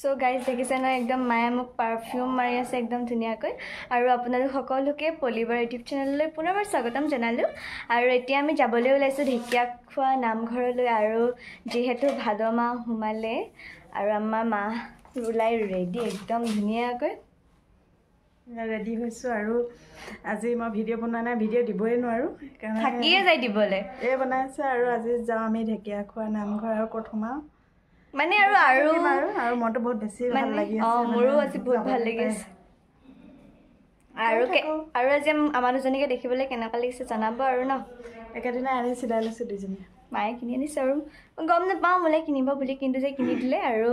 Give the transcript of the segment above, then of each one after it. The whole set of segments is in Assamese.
সো গাইজ দেখিছে ন একদম মায়ে মোক পাৰফিউম মাৰি আছে একদম ধুনীয়াকৈ আৰু আপোনালোক সকলোকে পলিবাৰ ইউটিউব চেনেললৈ পুনৰবাৰ স্বাগতম জনালোঁ আৰু এতিয়া আমি যাবলৈ ওলাইছোঁ ঢেকীয়াখোৱা নামঘৰলৈ আৰু যিহেতু ভাদ মাহ সোমালে আৰু আমাৰ মা ওলাই ৰেডি একদম ধুনীয়াকৈ ৰেডি হৈছোঁ আৰু আজি মই ভিডিঅ' বনোৱা নাই ভিডিঅ' দিবই নোৱাৰোঁ থাকিয়ে যায় দিবলৈ এই বনাইছে আৰু আজি যাওঁ আমি ঢেকীয়াখোৱা নামঘৰ আৰু ক'ত সোমাওঁ মানে আৰু মনটো বহুত বেছি ভাল লাগি আছে মোৰো আজি বহুত ভাল লাগি আছে আৰু আজি আমাৰ দুজনীকে দেখিবলৈ কেনেকুৱা লাগিছে জনাব আৰু ন একেদিনাই আনি চিলাই লৈছোঁ দুজনীয়ে মায়ে কিনি আনিছে আৰু গম নাপাওঁ মোলে কিনিব বুলি কিন্তু যে কিনি দিলে আৰু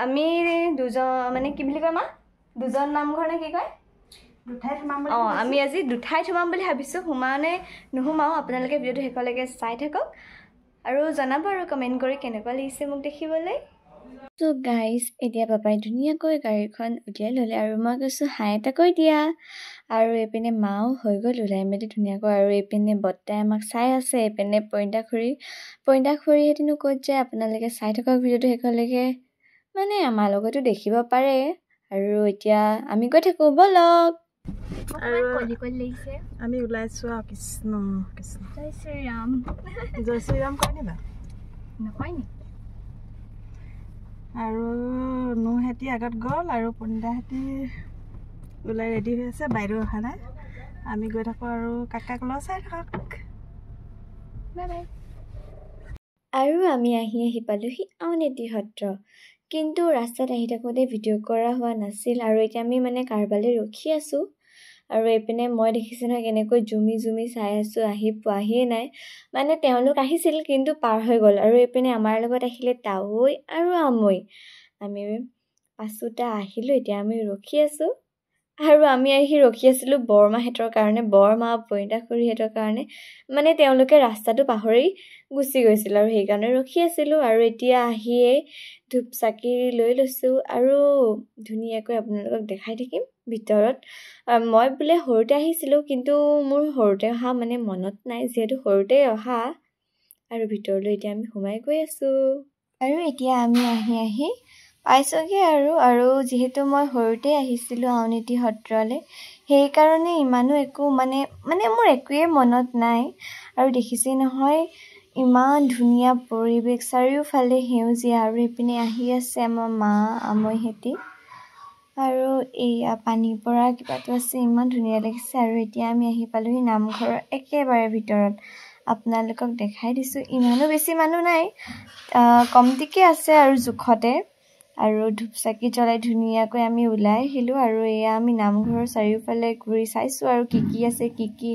আমি দুজন মানে কি বুলি কয় মা দুজন নামঘৰ নে কি কয় দুঠাইত সোমাম আমি আজি দুঠাইত সোমাম বুলি ভাবিছোঁ সোমানে নোসোমাওঁ আপোনালোকে ভিডিঅ'টো শেষলৈকে চাই থাকক আৰু জনাব আৰু কমেণ্ট কৰি কেনেকুৱা লাগিছে মোক দেখিবলৈ তো গাইজ এতিয়া পাপাই ধুনীয়াকৈ গাড়ীখন উলিয়াই ল'লে আৰু মই কৈছোঁ হাই এটা কৈ দিয়া আৰু এইপিনে মাও হৈ গ'ল ওলাই মেলি ধুনীয়াকৈ আৰু এইপিনে বৰ্তাই আমাক চাই আছে এইপিনে পইণ্টা খুৰীহেঁতিনো ক'ত যায় আপোনালোকে চাই থাকক ভিডিঅ'টো শেষলৈকে মানে আমাৰ লগতো দেখিব পাৰে আৰু এতিয়া আমি গৈ থাকোঁ ব'লক আমি ওলাইছোঁ আৰু কৃষ্ণ কৃষ্ণ জয় শ্ৰীৰাম জয় শ্ৰীৰাম কয় নিবা নকয় নি আৰু নুহেঁতি আগত গ'ল আৰু পণ্ডিতাহেঁতি ওলাই ৰেডি হৈ আছে বাইদেউ অহা নাই আমি গৈ থাকোঁ আৰু কাকাক লৈ চাই থাকক বাই বাই আৰু আমি আহি পালোহি আউনীআটী সত্ৰ কিন্তু ৰাস্তাত আহি থাকোঁতে ভিডিঅ' কৰা হোৱা নাছিল আৰু এতিয়া আমি মানে কাৰোবালৈ ৰখি আছোঁ আৰু এইপিনে মই দেখিছোঁ নহয় কেনেকৈ জুমি চাই আছোঁ আহি পোৱাহিয়ে নাই মানে তেওঁলোক আহিছিল কিন্তু পাৰ হৈ গ'ল আৰু এইপিনে আমাৰ লগত আহিলে তাৱৈ আৰু আমৈ আমি পাছোঁতা আহিলোঁ এতিয়া আমি ৰখি আছোঁ আৰু আমি আহি ৰখি আছিলোঁ বৰমাহঁতৰ কাৰণে বৰমা পইণ্টা খুৰীহঁতৰ কাৰণে মানে তেওঁলোকে ৰাস্তাটো পাহৰি গুচি গৈছিল আৰু সেইকাৰণে ৰখি আছিলোঁ আৰু এতিয়া আহিয়ে ধূপ চাকি লৈ লৈছোঁ আৰু ধুনীয়াকৈ আপোনালোকক দেখাই থাকিম ভিতৰত মই বোলে সৰুতে আহিছিলোঁ কিন্তু মোৰ সৰুতে অহা মানে মনত নাই যিহেতু সৰুতে অহা আৰু ভিতৰলৈ এতিয়া আমি সোমাই গৈ আছোঁ আৰু এতিয়া আমি আহি পাইছোঁগৈ আৰু যিহেতু মই সৰুতে আহিছিলোঁ আউনীআটী সত্ৰলৈ সেইকাৰণে ইমানো একো মানে মোৰ একোৱেই মনত নাই আৰু দেখিছেই নহয় ইমান ধুনীয়া পৰিৱেশ চাৰিওফালে সেউজীয়া আৰু এইপিনে আহি আছে আমাৰ মা আমৈহেঁতি আৰু এয়া পানীৰ পৰা কিবাটো আছে ইমান ধুনীয়া লাগিছে আৰু এতিয়া আমি আহি পালোহি নামঘৰৰ একেবাৰে ভিতৰত আপোনালোকক দেখাই দিছোঁ ইমানো বেছি মানুহ নাই কমটিকৈ আছে আৰু জোখতে আৰু ধূপ চাকি জ্বলাই ধুনীয়াকৈ আমি ওলাই আহিলোঁ আৰু এয়া আমি নামঘৰৰ চাৰিওফালে ঘূৰি চাইছোঁ আৰু কি আছে কি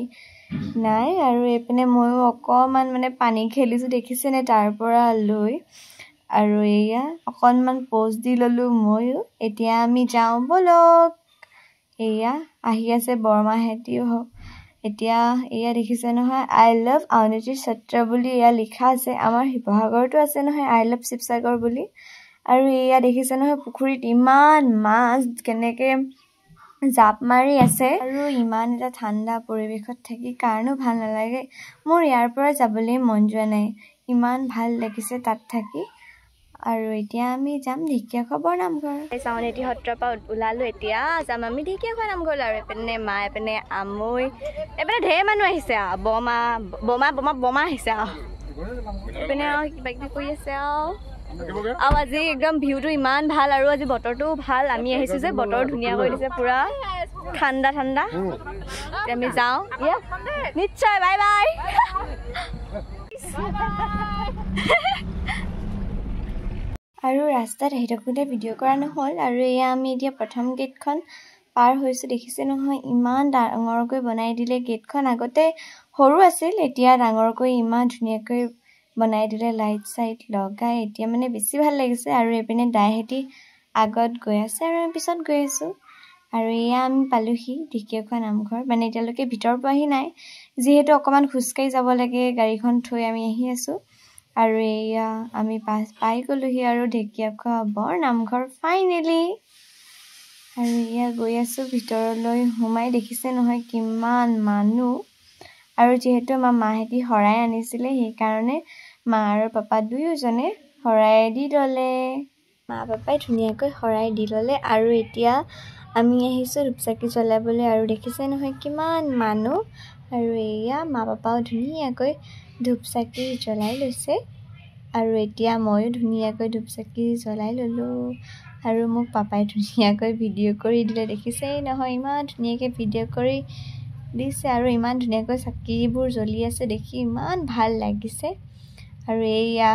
নাই আৰু এইপিনে ময়ো অকণমান মানে পানী খেলিছোঁ দেখিছেনে তাৰ পৰা লৈ আৰু এয়া অকণমান প'জ দি ল'লোঁ ময়ো এতিয়া আমি যাওঁ ব'লক এয়া আহি আছে বৰমাহেঁতিও হওক এতিয়া এয়া দেখিছে নহয় আই লাভ আউনীআটী সত্ৰ বুলি এয়া লিখা আছে আমাৰ শিৱসাগৰতো আছে নহয় আই লাভ শিৱসাগৰ বুলি আৰু এয়া দেখিছে নহয় পুখুৰীত ইমান মাছ কেনেকৈ জাপ মাৰি আছে আৰু ইমান এটা ঠাণ্ডা পৰিৱেশত থাকি কাৰণো ভাল নালাগে মোৰ ইয়াৰ পৰা যাবলৈ মন যোৱা নাই ইমান ভাল লাগিছে তাত থাকি আৰু এতিয়া আমি যাম ঢেকীয়াখোৱা নামঘৰ আউনীআটী সত্ৰৰ পৰা ওলালোঁ এতিয়া যাম আমি ঢেকীয়াখোৱা নামঘৰ আৰু এইপিনে মা এইপিনে আমৈ এইপিনে ঢেৰ মানুহ আহিছে আৰু বমা আহিছে আৰু এইপিনে আৰু কিবা কিবি কৰি আছে আৰু আজি একদম ভিউটো ইমান ভাল আৰু আজি বতৰটোও ভাল আমি আহিছোঁ যে বতৰ ধুনীয়া কৰি দিছে পুৰা ঠাণ্ডা আমি যাওঁ নিশ্চয় বাই বাই আৰু ৰাস্তাত আহি থাকোঁতে ভিডিঅ' কৰা নহ'ল আৰু এয়া আমি এতিয়া প্ৰথম গেটখন পাৰ হৈছোঁ দেখিছে নহয় ইমান ডাঙৰকৈ বনাই দিলে গেটখন আগতে সৰু আছিল এতিয়া ডাঙৰকৈ ইমান ধুনীয়াকৈ বনাই দিলে লাইট চাইট লগাই এতিয়া মানে বেছি ভাল লাগিছে আৰু এইপিনে দাইহেঁতি আগত গৈ আছে আৰু আমি পিছত গৈ আছোঁ আৰু এয়া আমি পালোহি ঢেকীয়াখোৱা নামঘৰ মানে এতিয়ালৈকে ভিতৰ পোৱাহি নাই যিহেতু অকণমান খোজকাঢ়ি যাব লাগে গাড়ীখন থৈ আমি আহি আছোঁ আৰু এয়া আমি পাই গ'লোহি আৰু ঢেকীয়াখোৱা বৰ নামঘৰ ফাইনেলি আৰু এয়া গৈ আছোঁ ভিতৰলৈ সোমাই দেখিছে নহয় কিমান মানুহ আৰু যিহেতু আমাৰ মাহেঁতি শৰাই আনিছিলে সেইকাৰণে মা আৰু পাপা দুয়োজনে শৰাই দি ল'লে মা পাপাই ধুনীয়াকৈ শৰাই দি ল'লে আৰু এতিয়া আমি আহিছোঁ ধূপচাকি জ্বলাবলৈ আৰু দেখিছে নহয় কিমান মানুহ আৰু এয়া মা পাপাও ধুনীয়াকৈ ধূপচাকি জ্বলাই লৈছে আৰু এতিয়া ময়ো ধুনীয়াকৈ ধূপচাকি জ্বলাই ল'লোঁ আৰু মোক পাপাই ধুনীয়াকৈ ভিডিঅ' কৰি দিলে দেখিছেই নহয় ইমান ধুনীয়াকৈ ভিডিঅ' কৰি দিছে আৰু ইমান ধুনীয়াকৈ চাকিবোৰ জ্বলি আছে দেখি ইমান ভাল লাগিছে আৰু এয়া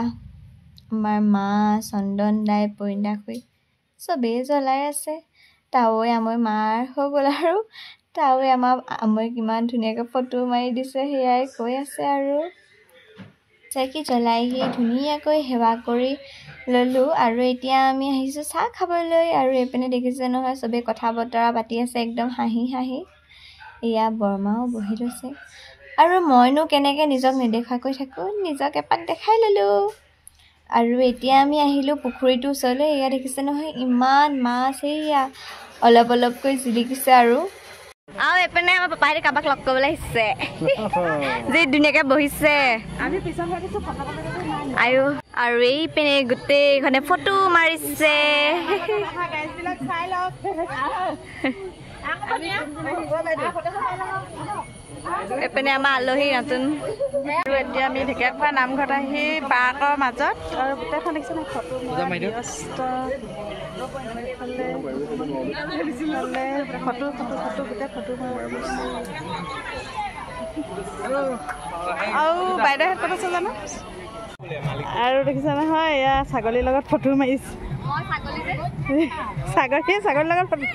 আমাৰ মা চন্দন দাই পৰিন্দা খুৰী চবেই জ্বলাই আছে তাৱৈ আমৈ মাৰ হৈ গ'ল আৰু তাৱৈ আমৈ কিমান ধুনীয়াকৈ ফটো মাৰি দিছে সেয়াই কৈ আছে আৰু চাকি জ্বলাই আহি ধুনীয়াকৈ সেৱা কৰি ল'লোঁ আৰু এতিয়া আমি আহিছোঁ চাহ খাবলৈ আৰু এইপিনে দেখিছে নহয় চবেই কথা বতৰা পাতি আছে একদম হাঁহি হাঁহি এয়া বৰমাও বহি লৈছে আৰু মইনো কেনেকৈ নিজক নেদেখাকৈ থাকোঁ নিজক এপাক দেখাই ল'লোঁ আৰু এতিয়া আমি আহিলোঁ পুখুৰীটোৰ ওচৰলৈ এয়া দেখিছে নহয় ইমান মাছ এয়া অলপ অলপকৈ জিলিকিছে আৰু এইপিনে আমাৰ পাপাহঁতে কাৰোবাক লগ কৰিবলৈ আহিছে যি ধুনীয়াকৈ বহিছে আৰু এইপিনে গোটেইখনে ফটো মাৰিছে এইপিনে আমাৰ আলহী নতুন আৰু এতিয়া আমি ঢেকীয়াখোৱা নামঘৰত আহি পাৰ্কৰ মাজত আৰু গোটেইখন দেখিছে নাই ফটো ব্যস্ত ফটো গোটেই ফটো আৰু বাইদেউহঁত ক'ত আছে জানো আৰু দেখিছে নহয় এয়া ছাগলীৰ লগত ফটো মাৰিছে ছাগলীৰ লগত ফটো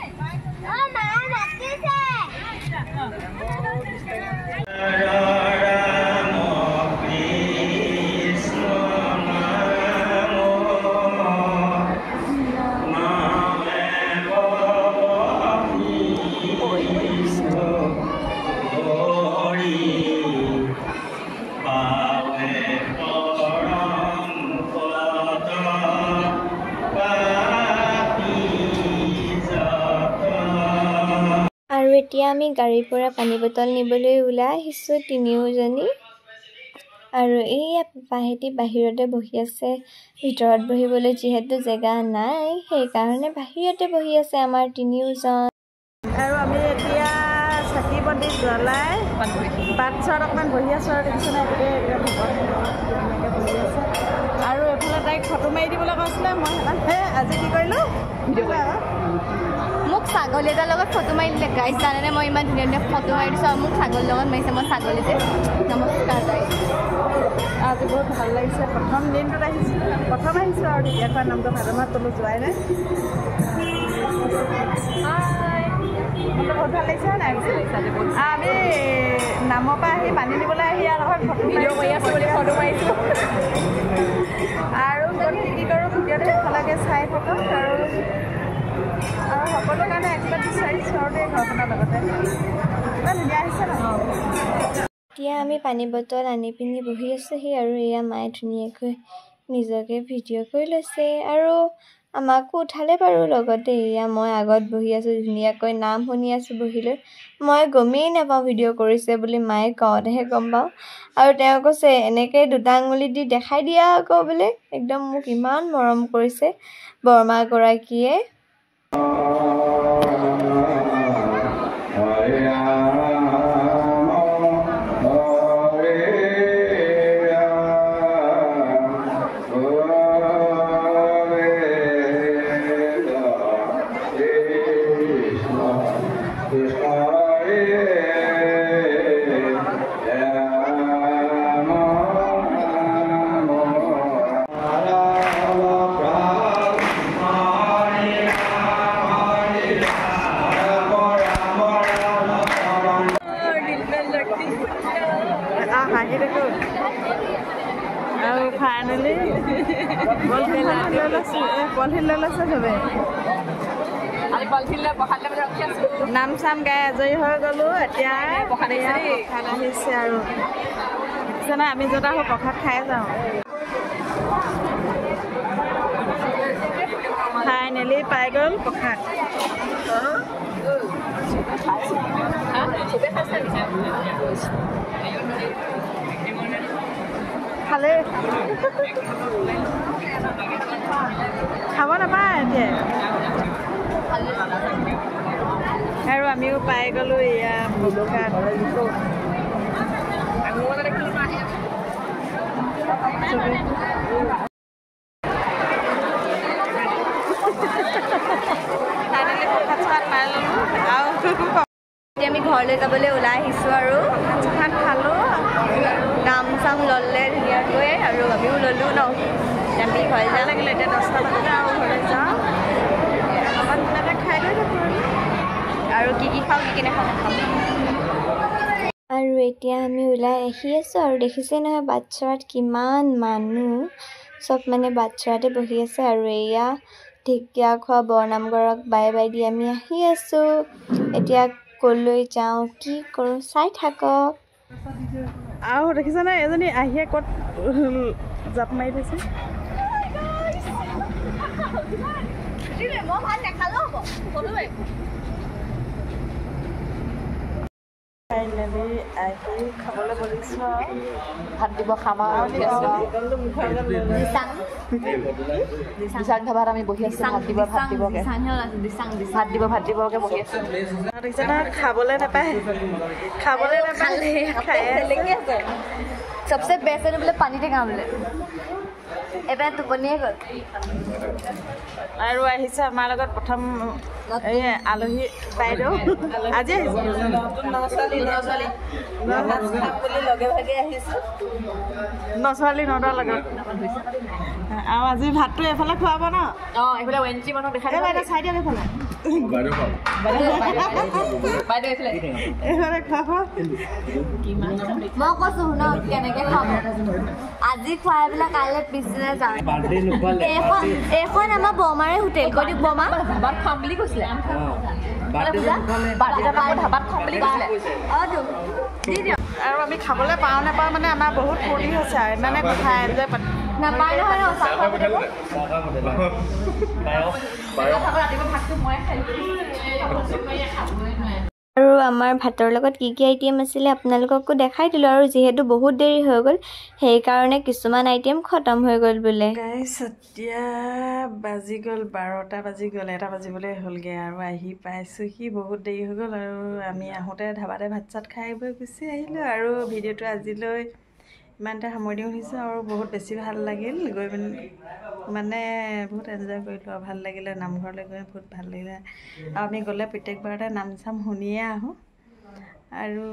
আৰু এতিয়া আমি গাড়ীৰ পৰা পানী বটল নিবলৈ ওলাই আহিছোঁ তিনিওজনী আৰু এইয়া পাপাহেঁতি বাহিৰতে বহি আছে ভিতৰত বহিবলৈ যিহেতু জেগা নাই সেইকাৰণে বাহিৰতে বহি আছে আমাৰ তিনিওজন আৰু আমি এতিয়া চাকি বন্তি জ্বলাই বাটচত অকণমান বহি আছোঁ আৰু দেখিছে নাই গোটেই ধুনীয়াকৈ বহি আছে আৰু এইফালে তাইক ফটো মাৰি দিবলৈ কৈছিলে মই সেইকাৰণে আজি কি কৰিলোঁ মোক ছাগলী এটাৰ লগত ফটো মাৰি দিলে গাইজ জানেনে মই ইমান ধুনীয়া ধুনীয়া ফটো মাৰি দিছোঁ আৰু মোক ছাগলীৰ লগত মাৰিছে মই ছাগলী যে নমস্কাৰ গাইজ আজি বহুত ভাল লাগিছে প্ৰথম দিনটোত আহিছোঁ আৰু ঢেকীয়াখোৱা নামটো ভাদমাহত তলো যোৱাই নাই বহুত ভাল লাগিছে নাই আমি নামৰ পৰা আহি পানী নিবলৈ আহি ইয়াৰ লগত ফটো ভিডিঅ' কৰি আছোঁ বুলি ফটো মাৰিছোঁ আৰু কি কৰোঁ ভিডিঅ'টো সেইফালেকে চাই থাকক আৰু সকলো কাৰণে একবাৰ বিচাৰিছোঁ আৰু দেই ঘৰখনৰ লগতে ইমান ধুনীয়া আহিছে ন এতিয়া আমি পানী বটল আনি পিনি বহি আছোঁহি আৰু এয়া মায়ে ধুনীয়াকৈ নিজকে ভিডিঅ' কৰি লৈছে আৰু আমাকো উঠালে বাৰু লগতে এয়া মই আগত বহি আছোঁ ধুনীয়াকৈ নাম শুনি আছোঁ বহি লৈ মই গমেই নাপাওঁ ভিডিঅ' কৰিছে বুলি মায়ে কওঁতেহে গম পাওঁ আৰু তেওঁ কৈছে এনেকৈ দুটা আঙুলি দি দেখাই দিয়া আকৌ বোলে একদম মোক ইমান মৰম কৰিছে বৰমাগৰাকীয়ে আৰু ফাইনেলি পলিথিন লৈ লৈছে চবে নাম চাম গাই আজৰি হৈ গ'লোঁ এতিয়া প্ৰসাদ আহিছে আৰু দেখিছে আমি য'ত আহোঁ প্ৰসাদ খাই যাওঁ ফাইনেলি পাই গ'ল প্ৰসাদ খালে খাব নাপায় এতিয়া আৰু আমিও পাই গ'লো এয়া বলকা আমি ঘৰলৈ যাবলৈ ওলাই আহিছোঁ আৰু ভাত খালোঁ নাম চাম ল'লে ধুনীয়াকৈ আৰু আমিও ল'লোঁ ন আমি ঘৰলৈ ভাল যাম লাগিলে এতিয়া 10টা বজাতে আৰু ঘৰলৈ যাওঁ অকণমান ধুনীয়াকৈ খাই লৈ থাকোঁ আৰু কি খাওঁ কি নাখাওঁ খাম আৰু এতিয়া আমি ওলাই আহি আছোঁ আৰু দেখিছে নহয় বাটচৰাত কিমান মানুহ চব মানে বাটচৰাতে বহি আছে আৰু এয়া ঢেকীয়া খোৱা বৰনামঘৰক বাই বাই দি আমি আহি আছোঁ এতিয়া ক'লৈ যাওঁ কি কৰোঁ চাই থাকক আৰু দেখিছানে এজনী আহিয়ে ক'ত জাপ মাৰি থৈছে ফাইনেলি আহি খাবলৈ বলিছোঁ ভাত দিব খাম আৰু দিচাং ধাবাত আমি বহি আছোঁ ভাত দিবগৈ বহি আছোঁ দেখিছানে খাবলৈ নাপায় খাই सबसे बेस्ट है बोले पानी टेका बोले এবাৰ টোপনিয়ে গ'ল আৰু আহিছে আমাৰ লগত প্ৰথম এই আলহী বাইদেউ আজি আহিছে নছোৱালী নটাৰ লগত আৰু আজি ভাতটো এইফালে খুৱাব ন অঁ এইফালে ৱেণ্টি মানুহক দেখাই বাইদেউ চাই দিয়ক এইফালে এইফালে খুৱাব মই কৈছোঁ শুনক কেনেকৈ খাম আজি খুৱাই পেলাই কাইলৈ পিছদিনা যাম এইখন আমাৰ বৰমাৰে হোটেল কৈ দিয়ক বৰমা ধাবাত খাম বুলি কৈছিলে ধাবাত খাম বুলি কৈছিলে অঁ দি দিয়ক আৰু আমি খাবলৈ পাওঁ নাপাওঁ মানে আমাৰ বহুত ফূৰ্তি হৈছে আৰু ইমানে কথা এনজয় নাপায় নহয় ন ৰাতিপুৱা ভাতটো মই আৰু আমাৰ ভাতৰ লগত কি আইটেম আছিলে আপোনালোককো দেখাই দিলোঁ আৰু যিহেতু বহুত দেৰি হৈ গ'ল সেইকাৰণে কিছুমান আইটেম খতম হৈ গ'ল বোলে গাইছ এতিয়া বাজি গ'ল 12টা বাজি গ'ল 1টা বাজিবলৈ হ'লগৈ আৰু আহি পাইছোঁহি বহুত দেৰি হৈ গ'ল আৰু আমি আহোঁতে ধাবাতে ভাত চাত খাই বৈ গুচি আহিলোঁ আৰু ভিডিঅ'টো আজিলৈ ইমানতে সামৰি দিওঁ হৈছোঁ আৰু বহুত বেছি ভাল লাগিল গৈ পিনে মানে বহুত এনজয় কৰিলোঁ আৰু ভাল লাগিলে নামঘৰলৈ গৈ বহুত ভাল লাগিলে আৰু আমি গ'লে প্ৰত্যেকবাৰতে নাম চাম শুনিয়ে আহোঁ আৰু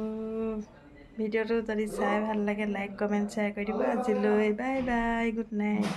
ভিডিঅ'টো যদি চাই ভাল লাগে লাইক কমেণ্ট শ্বেয়াৰ কৰি দিব আজিলৈ বাই বাই গুড নাইট